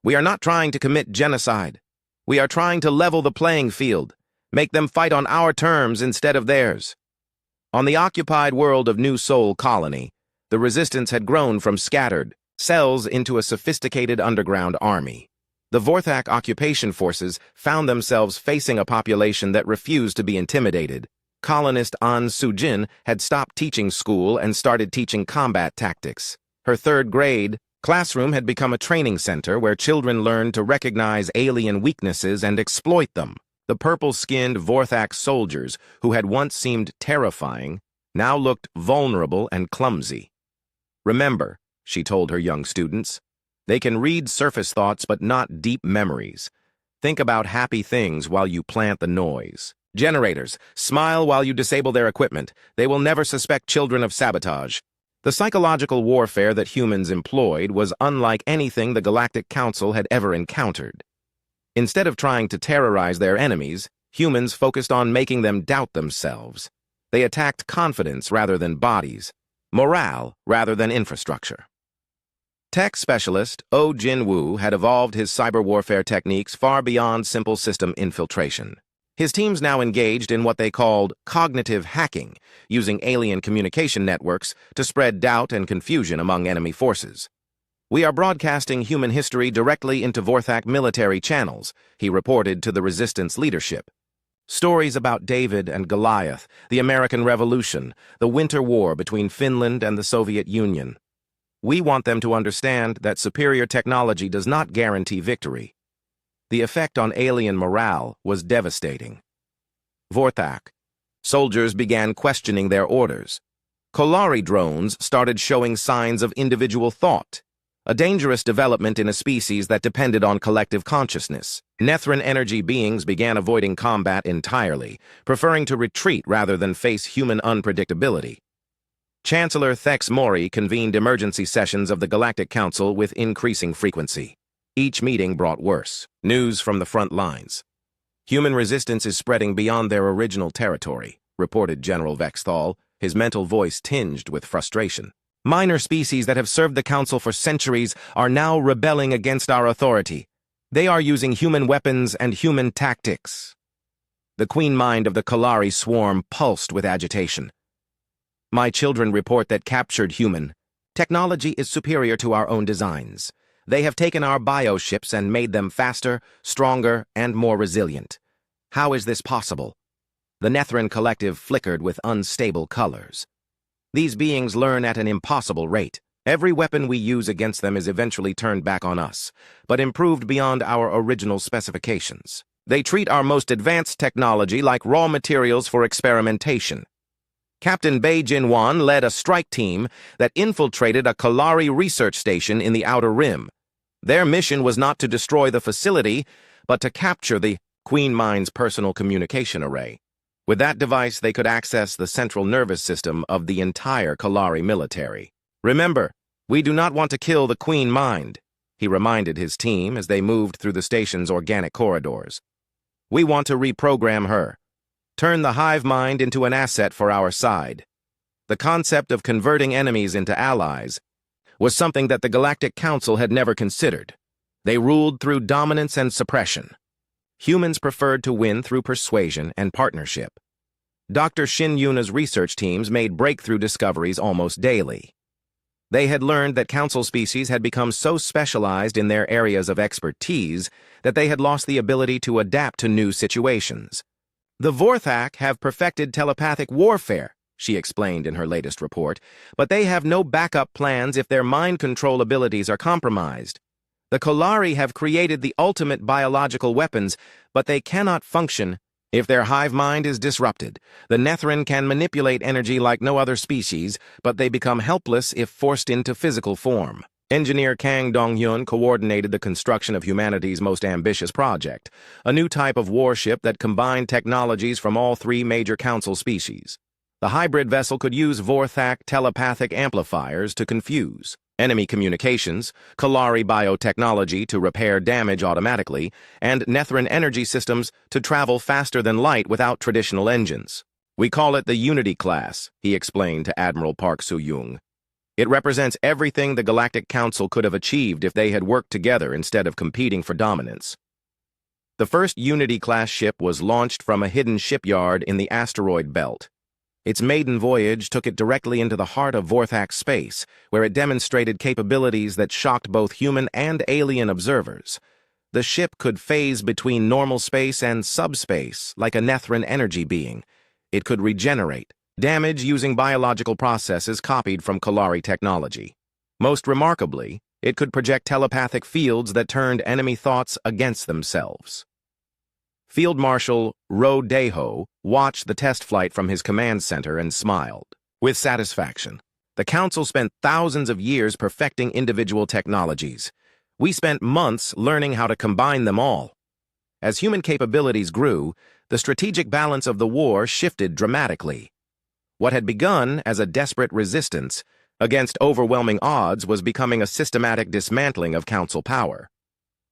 we are not trying to commit genocide. We are trying to level the playing field, make them fight on our terms instead of theirs." On the occupied world of New Sol Colony, the resistance had grown from scattered cells into a sophisticated underground army. The Vorthak occupation forces found themselves facing a population that refused to be intimidated. Colonist An Soo-jin had stopped teaching school and started teaching combat tactics. Her third-grade classroom had become a training center where children learned to recognize alien weaknesses and exploit them. The purple-skinned Vorthak soldiers, who had once seemed terrifying, now looked vulnerable and clumsy. "Remember," she told her young students, "they can read surface thoughts but not deep memories. Think about happy things while you plant the noise. Generators, smile while you disable their equipment. They will never suspect children of sabotage." The psychological warfare that humans employed was unlike anything the Galactic Council had ever encountered. Instead of trying to terrorize their enemies, humans focused on making them doubt themselves. They attacked confidence rather than bodies, morale rather than infrastructure. Tech specialist Oh Jin-woo had evolved his cyber warfare techniques far beyond simple system infiltration. His teams now engaged in what they called cognitive hacking, using alien communication networks to spread doubt and confusion among enemy forces. "We are broadcasting human history directly into Vorthak military channels," he reported to the resistance leadership. "Stories about David and Goliath, the American Revolution, the Winter War between Finland and the Soviet Union. We want them to understand that superior technology does not guarantee victory." The effect on alien morale was devastating. Vorthak. Soldiers began questioning their orders. Kolari drones started showing signs of individual thought, a dangerous development in a species that depended on collective consciousness. Nethran energy beings began avoiding combat entirely, preferring to retreat rather than face human unpredictability. Chancellor Thex Mori convened emergency sessions of the Galactic Council with increasing frequency. Each meeting brought worse news from the front lines. "Human resistance is spreading beyond their original territory," reported General Vexthal, his mental voice tinged with frustration. Minor species that have served the Council for centuries are now rebelling against our authority. They are using human weapons and human tactics. The queen mind of the Kalari swarm pulsed with agitation. My children report that captured human technology is superior to our own designs. They have taken our bioships and made them faster, stronger, and more resilient. How is this possible? The Nethran collective flickered with unstable colors. These beings learn at an impossible rate. Every weapon we use against them is eventually turned back on us, but improved beyond our original specifications. They treat our most advanced technology like raw materials for experimentation. Captain Bei Jinwan led a strike team that infiltrated a Kalari research station in the Outer Rim. Their mission was not to destroy the facility, but to capture the Queen Mind's personal communication array. With that device, they could access the central nervous system of the entire Kalari military. Remember, we do not want to kill the Queen Mind, he reminded his team as they moved through the station's organic corridors. We want to reprogram her, turn the hive mind into an asset for our side. The concept of converting enemies into allies was something that the Galactic Council had never considered. They ruled through dominance and suppression. Humans preferred to win through persuasion and partnership. Dr. Shin Yuna's research teams made breakthrough discoveries almost daily. They had learned that Council species had become so specialized in their areas of expertise that they had lost the ability to adapt to new situations. The Vorthak have perfected telepathic warfare, she explained in her latest report, but they have no backup plans if their mind control abilities are compromised. The Kalari have created the ultimate biological weapons, but they cannot function if their hive mind is disrupted. The Nethran can manipulate energy like no other species, but they become helpless if forced into physical form. Engineer Kang Dong-hyun coordinated the construction of humanity's most ambitious project, a new type of warship that combined technologies from all three major Council species. The hybrid vessel could use Vorthak telepathic amplifiers to confuse enemy communications, Kalari biotechnology to repair damage automatically, and Nethran energy systems to travel faster than light without traditional engines. We call it the Unity class, he explained to Admiral Park Soo-young. It represents everything the Galactic Council could have achieved if they had worked together instead of competing for dominance. The first Unity-class ship was launched from a hidden shipyard in the asteroid belt. Its maiden voyage took it directly into the heart of Vorthak space, where it demonstrated capabilities that shocked both human and alien observers. The ship could phase between normal space and subspace, like a Nethran energy being. It could regenerate damage using biological processes copied from Kalari technology. Most remarkably, it could project telepathic fields that turned enemy thoughts against themselves. Field Marshal Ro Daeho watched the test flight from his command center and smiled with satisfaction. The Council spent thousands of years perfecting individual technologies. We spent months learning how to combine them all. As human capabilities grew, the strategic balance of the war shifted dramatically. What had begun as a desperate resistance against overwhelming odds was becoming a systematic dismantling of Council power.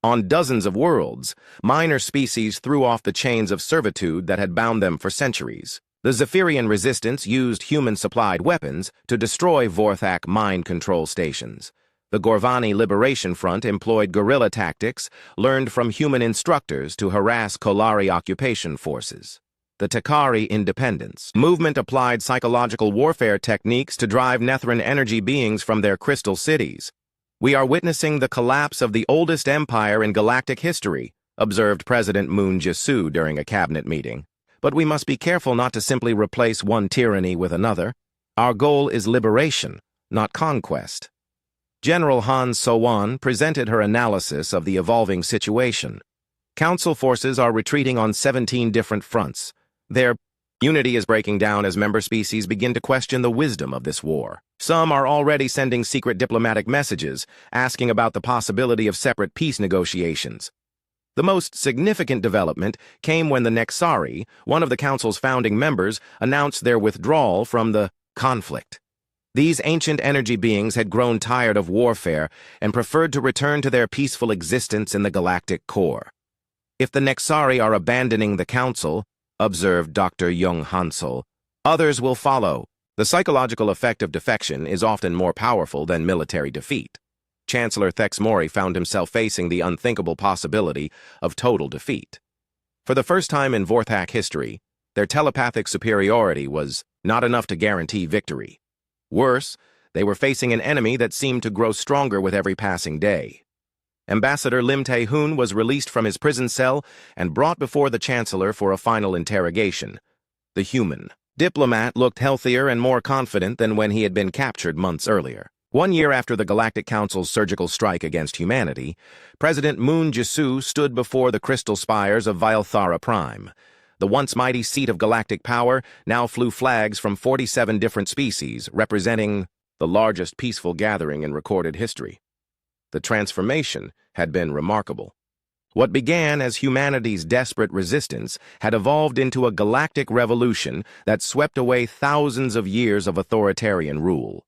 On dozens of worlds, minor species threw off the chains of servitude that had bound them for centuries. The Zephyrian resistance used human-supplied weapons to destroy Vorthak mind control stations. The Gorvani Liberation Front employed guerrilla tactics learned from human instructors to harass Kalari occupation forces. The Takari Independence movement applied psychological warfare techniques to drive Nethran energy beings from their crystal cities. We are witnessing the collapse of the oldest empire in galactic history, observed President Moon Jae-soo during a cabinet meeting. But we must be careful not to simply replace one tyranny with another. Our goal is liberation, not conquest. General Han So-won presented her analysis of the evolving situation. Council forces are retreating on 17 different fronts. Their unity is breaking down as member species begin to question the wisdom of this war. Some are already sending secret diplomatic messages, asking about the possibility of separate peace negotiations. The most significant development came when the Nexari, one of the Council's founding members, announced their withdrawal from the conflict. These ancient energy beings had grown tired of warfare and preferred to return to their peaceful existence in the galactic core. If the Nexari are abandoning the Council, observed Dr. Jung Hansel, others will follow. The psychological effect of defection is often more powerful than military defeat. Chancellor Thex Mori found himself facing the unthinkable possibility of total defeat. For the first time in Vorthak history, their telepathic superiority was not enough to guarantee victory. Worse, they were facing an enemy that seemed to grow stronger with every passing day. Ambassador Lim Tae-hoon was released from his prison cell and brought before the Chancellor for a final interrogation. The human diplomat looked healthier and more confident than when he had been captured months earlier. 1 year after the Galactic Council's surgical strike against humanity, President Moon Jae-soo stood before the crystal spires of Vilethara Prime. The once mighty seat of galactic power now flew flags from 47 different species, representing the largest peaceful gathering in recorded history. The transformation had been remarkable. What began as humanity's desperate resistance had evolved into a galactic revolution that swept away thousands of years of authoritarian rule.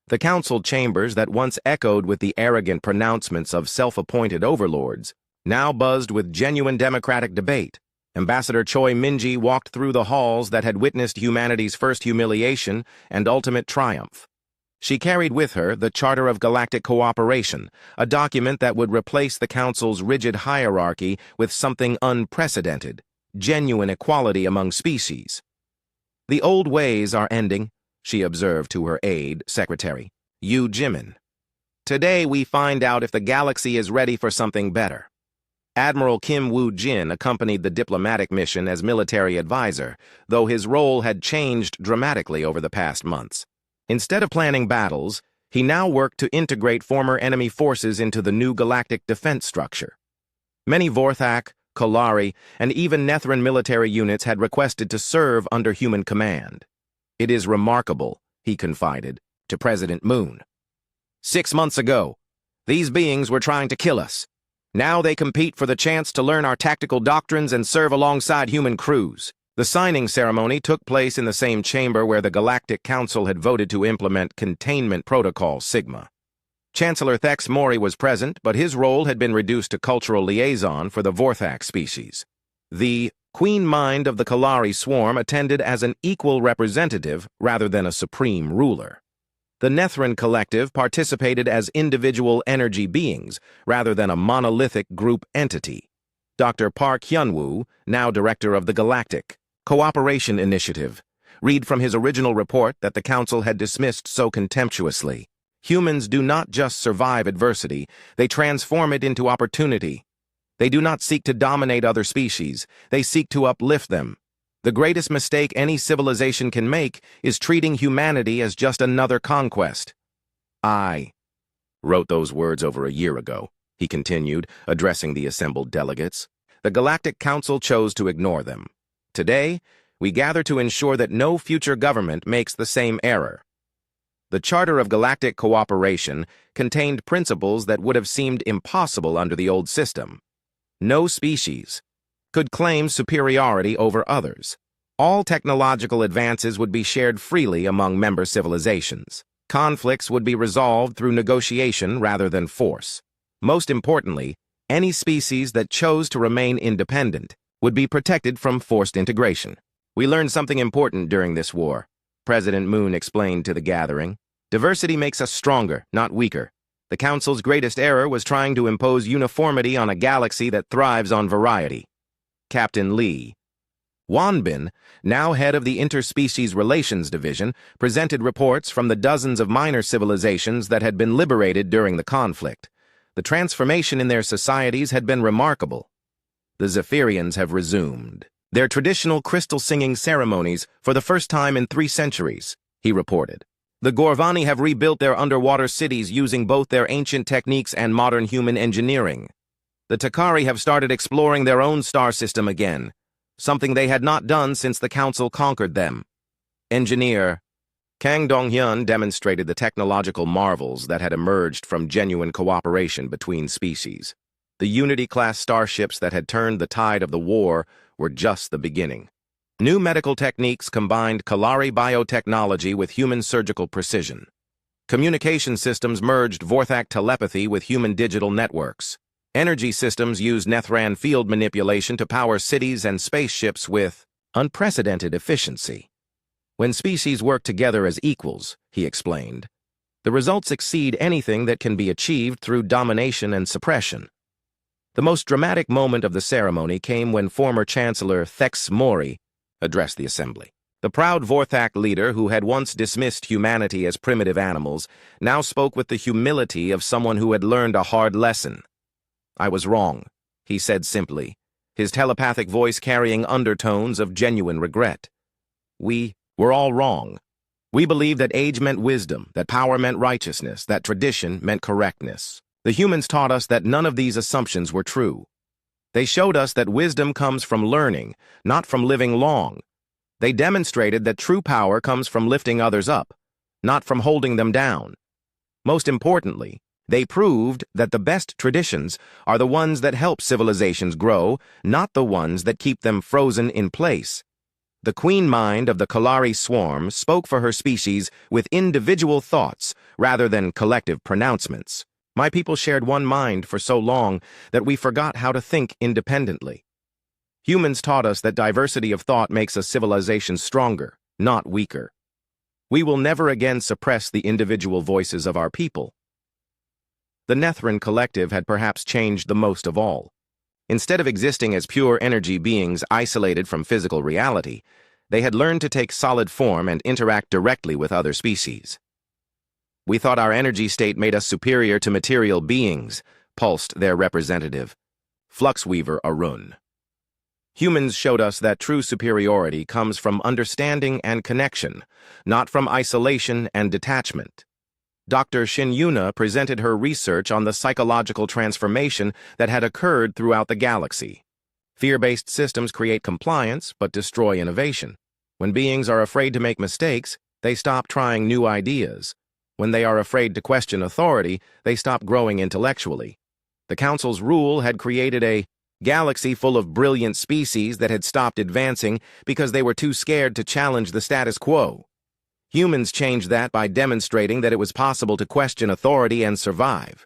The council chambers that once echoed with the arrogant pronouncements of self-appointed overlords now buzzed with genuine democratic debate. Ambassador Choi Min-ji walked through the halls that had witnessed humanity's first humiliation and ultimate triumph. She carried with her the Charter of Galactic Cooperation, a document that would replace the Council's rigid hierarchy with something unprecedented, genuine equality among species. "The old ways are ending," she observed to her aide, Secretary Yu Jimin. "Today we find out if the galaxy is ready for something better." Admiral Kim Woo-jin accompanied the diplomatic mission as military advisor, though his role had changed dramatically over the past months. Instead of planning battles, he now worked to integrate former enemy forces into the new galactic defense structure. Many Vorthak, Kalari, and even Nethran military units had requested to serve under human command. "It is remarkable," he confided to President Moon. 6 months ago, these beings were trying to kill us. Now they compete for the chance to learn our tactical doctrines and serve alongside human crews." The signing ceremony took place in the same chamber where the Galactic Council had voted to implement Containment Protocol Sigma. Chancellor Thex Mori was present, but his role had been reduced to cultural liaison for the Vorthak species. The Queen Mind of the Kalari swarm attended as an equal representative rather than a supreme ruler. The Nethran Collective participated as individual energy beings rather than a monolithic group entity. Dr. Park Hyun-woo, now director of the Galactic Cooperation Initiative, read from his original report that the Council had dismissed so contemptuously. "Humans do not just survive adversity, they transform it into opportunity. They do not seek to dominate other species, they seek to uplift them. The greatest mistake any civilization can make is treating humanity as just another conquest." "I wrote those words over a year ago," he continued, addressing the assembled delegates. "The Galactic Council chose to ignore them. Today, we gather to ensure that no future government makes the same error." The Charter of Galactic Cooperation contained principles that would have seemed impossible under the old system. No species could claim superiority over others. All technological advances would be shared freely among member civilizations. Conflicts would be resolved through negotiation rather than force. Most importantly, any species that chose to remain independent would be protected from forced integration. "We learned something important during this war," President Moon explained to the gathering. "Diversity makes us stronger, not weaker. The Council's greatest error was trying to impose uniformity on a galaxy that thrives on variety." Captain Lee Wanbin, now head of the Interspecies Relations Division, presented reports from the dozens of minor civilizations that had been liberated during the conflict. The transformation in their societies had been remarkable. "The Zephyrians have resumed their traditional crystal-singing ceremonies for the first time in 3 centuries, he reported. "The Gorvani have rebuilt their underwater cities using both their ancient techniques and modern human engineering. The Takari have started exploring their own star system again, something they had not done since the Council conquered them." Engineer Kang Dong-hyun demonstrated the technological marvels that had emerged from genuine cooperation between species. The Unity-class starships that had turned the tide of the war were just the beginning. New medical techniques combined Kalari biotechnology with human surgical precision. Communication systems merged Vorthak telepathy with human digital networks. Energy systems used Nethran field manipulation to power cities and spaceships with unprecedented efficiency. When species work together as equals, he explained, the results exceed anything that can be achieved through domination and suppression. The most dramatic moment of the ceremony came when former Chancellor Thex Mori addressed the assembly. The proud Vorthak leader who had once dismissed humanity as primitive animals now spoke with the humility of someone who had learned a hard lesson. "I was wrong," he said simply, his telepathic voice carrying undertones of genuine regret. "We were all wrong. We believed that age meant wisdom, that power meant righteousness, that tradition meant correctness. The humans taught us that none of these assumptions were true. They showed us that wisdom comes from learning, not from living long. They demonstrated that true power comes from lifting others up, not from holding them down. Most importantly, they proved that the best traditions are the ones that help civilizations grow, not the ones that keep them frozen in place." The queen mind of the Kalari swarm spoke for her species with individual thoughts rather than collective pronouncements. "My people shared one mind for so long that we forgot how to think independently. Humans taught us that diversity of thought makes a civilization stronger, not weaker. We will never again suppress the individual voices of our people." The Nethran collective had perhaps changed the most of all. Instead of existing as pure energy beings isolated from physical reality, they had learned to take solid form and interact directly with other species. "We thought our energy state made us superior to material beings," pulsed their representative, Fluxweaver Arun. "Humans showed us that true superiority comes from understanding and connection, not from isolation and detachment." Dr. Shinyuna presented her research on the psychological transformation that had occurred throughout the galaxy. Fear-based systems create compliance but destroy innovation. When beings are afraid to make mistakes, they stop trying new ideas. When they are afraid to question authority, they stop growing intellectually. The Council's rule had created a galaxy full of brilliant species that had stopped advancing because they were too scared to challenge the status quo. Humans changed that by demonstrating that it was possible to question authority and survive.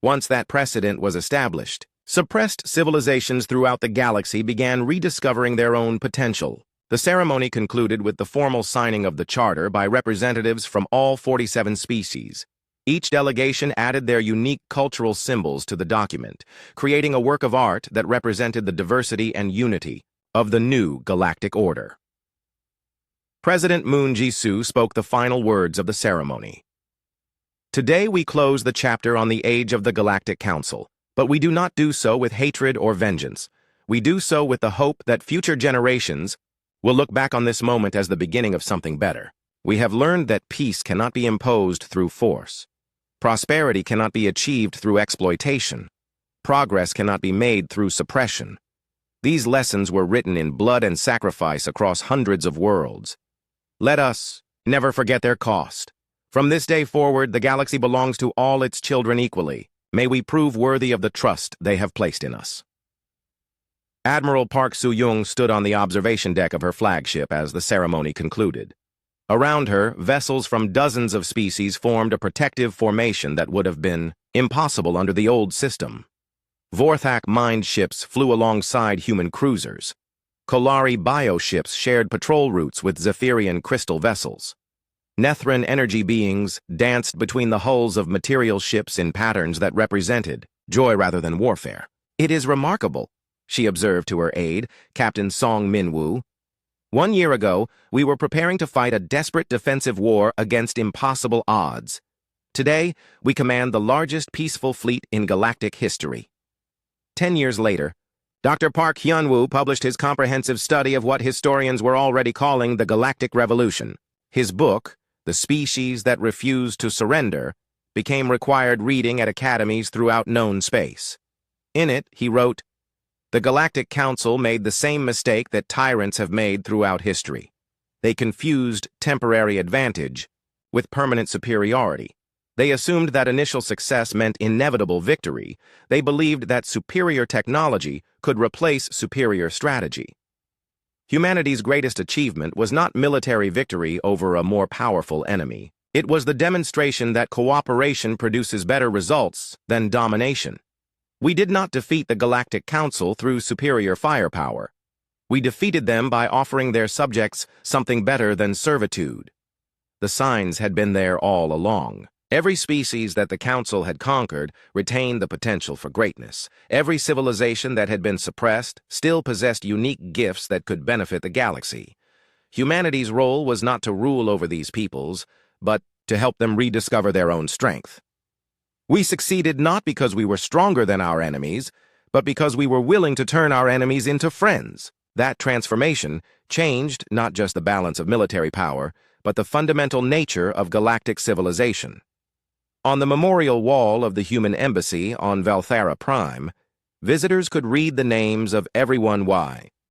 Once that precedent was established, suppressed civilizations throughout the galaxy began rediscovering their own potential. The ceremony concluded with the formal signing of the charter by representatives from all 47 species. Each delegation added their unique cultural symbols to the document, creating a work of art that represented the diversity and unity of the new galactic order. President Moon Jisoo spoke the final words of the ceremony. "Today we close the chapter on the age of the Galactic Council, but we do not do so with hatred or vengeance. We do so with the hope that future generations will look back on this moment as the beginning of something better. We have learned that peace cannot be imposed through force. Prosperity cannot be achieved through exploitation. Progress cannot be made through suppression. These lessons were written in blood and sacrifice across hundreds of worlds. Let us never forget their cost. From this day forward, the galaxy belongs to all its children equally. May we prove worthy of the trust they have placed in us." Admiral Park Soo-young stood on the observation deck of her flagship as the ceremony concluded. Around her, vessels from dozens of species formed a protective formation that would have been impossible under the old system. Vorthak mined ships flew alongside human cruisers. Kolari bioships shared patrol routes with Zephyrian crystal vessels. Nethran energy beings danced between the hulls of material ships in patterns that represented joy rather than warfare. "It is remarkable," she observed to her aide, Captain Song Minwoo. "1 year ago, we were preparing to fight a desperate defensive war against impossible odds. Today, we command the largest peaceful fleet in galactic history." 10 years later, Dr. Park Hyun-woo published his comprehensive study of what historians were already calling the Galactic Revolution. His book, The Species That Refused to Surrender, became required reading at academies throughout known space. In it, he wrote, "The Galactic Council made the same mistake that tyrants have made throughout history. They confused temporary advantage with permanent superiority. They assumed that initial success meant inevitable victory. They believed that superior technology could replace superior strategy. Humanity's greatest achievement was not military victory over a more powerful enemy. It was the demonstration that cooperation produces better results than domination. We did not defeat the Galactic Council through superior firepower. We defeated them by offering their subjects something better than servitude. The signs had been there all along. Every species that the Council had conquered retained the potential for greatness. Every civilization that had been suppressed still possessed unique gifts that could benefit the galaxy. Humanity's role was not to rule over these peoples, but to help them rediscover their own strength. We succeeded not because we were stronger than our enemies, but because we were willing to turn our enemies into friends. That transformation changed not just the balance of military power, but the fundamental nature of galactic civilization. On the memorial wall of the human embassy on Valthera Prime, visitors could read the names of everyone